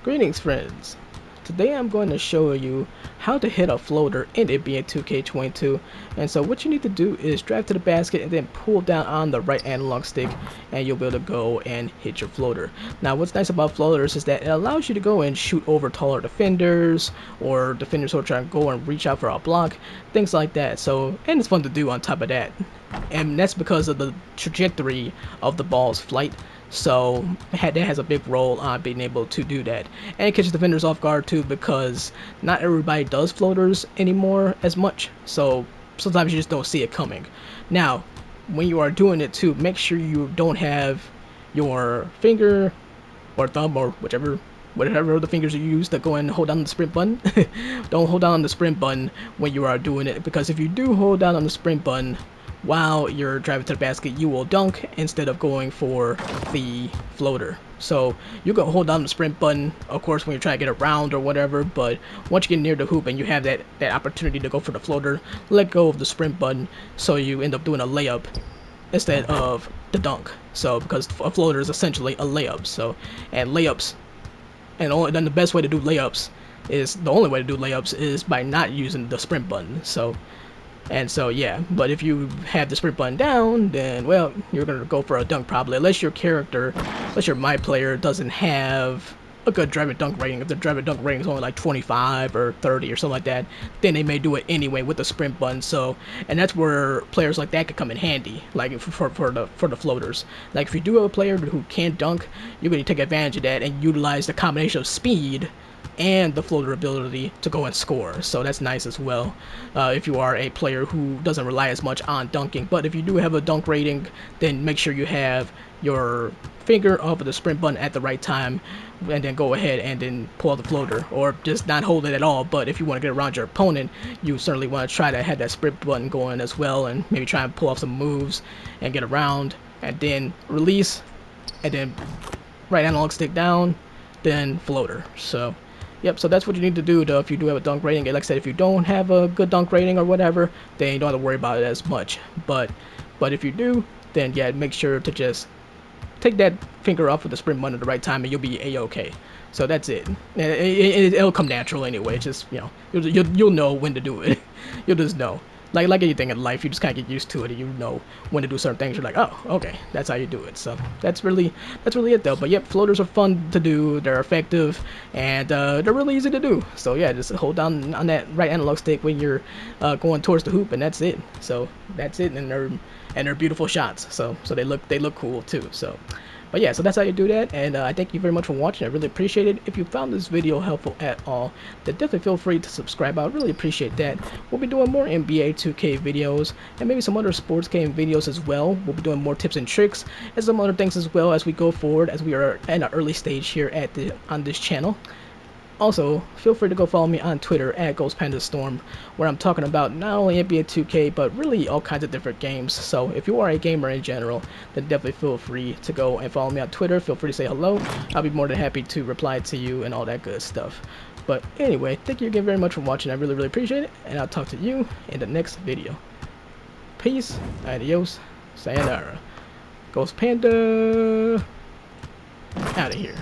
Greetings friends! Today I'm going to show you how to hit a floater in NBA 2K22. And so what you need to do is drive to the basket and then pull down on the right analog stick and you'll be able to go and hit your floater. Now what's nice about floaters is that it allows you to go and shoot over taller defenders or defenders who are trying to go and reach out for a block, things like that. So, and it's fun to do on top of that. And that's because of the trajectory of the ball's flight. So that has a big role on being able to do that. And it catches defenders off guard too, because not everybody does floaters anymore as much. So sometimes you just don't see it coming. Now, when you are doing it too, make sure you don't have your finger or thumb or whatever the fingers you use to go and hold down the sprint button. Don't hold down on the sprint button when you are doing it, because if you do hold down on the sprint button while you're driving to the basket, you will dunk instead of going for the floater. So you can hold down the sprint button, of course, when you're trying to get around or whatever, but once you get near the hoop and you have that opportunity to go for the floater, let go of the sprint button so you end up doing a layup instead of the dunk. So because a floater is essentially a layup. So, and layups, and then the best way to do layups is, the only way to do layups is by not using the sprint button. So yeah, but if you have the sprint button down, then well, you're gonna go for a dunk probably, unless your my player doesn't have a good drive and dunk rating. If the drive and dunk rating is only like 25 or 30 or something like that, then they may do it anyway with the sprint button. So, and that's where players like that could come in handy, like for the floaters. Like if you do have a player who can't dunk, you're gonna take advantage of that and utilize the combination of speed and the floater ability to go and score. So that's nice as well, if you are a player who doesn't rely as much on dunking. But if you do have a dunk rating, then make sure you have your finger off of the sprint button at the right time, and then go ahead and then pull out the floater, or just not hold it at all. But if you want to get around your opponent, you certainly want to try to have that sprint button going as well, and maybe try and pull off some moves and get around, and then release, and then right analog stick down, then floater. So yep, so that's what you need to do though if you do have a dunk rating. And like I said, if you don't have a good dunk rating or whatever, then you don't have to worry about it as much. But if you do, then yeah, make sure to just take that finger off with the sprint button at the right time and you'll be a-okay. So that's it. It'll come natural anyway. It's just, you know, you'll know when to do it. You'll just know. Like anything in life, you just kind of get used to it, and you know when to do certain things. You're like, oh, okay, that's how you do it. So that's really it though. But yep, floaters are fun to do. They're effective, and they're really easy to do. So yeah, just hold down on that right analog stick when you're going towards the hoop, and that's it. So that's it, and they're beautiful shots. So they look cool too. So. But yeah, so that's how you do that, and I thank you very much for watching. I really appreciate it. If you found this video helpful at all, then definitely feel free to subscribe. I would really appreciate that. We'll be doing more NBA 2K videos, and maybe some other sports game videos as well. We'll be doing more tips and tricks, and some other things as well as we go forward, as we are in an early stage here on this channel. Also, feel free to go follow me on Twitter at GhostPandaStorm, where I'm talking about not only NBA 2K, but really all kinds of different games. So if you are a gamer in general, then definitely feel free to go and follow me on Twitter. Feel free to say hello. I'll be more than happy to reply to you and all that good stuff. But anyway, thank you again very much for watching. I really appreciate it, and I'll talk to you in the next video. Peace, adios, sayonara. Ghost Panda, out of here.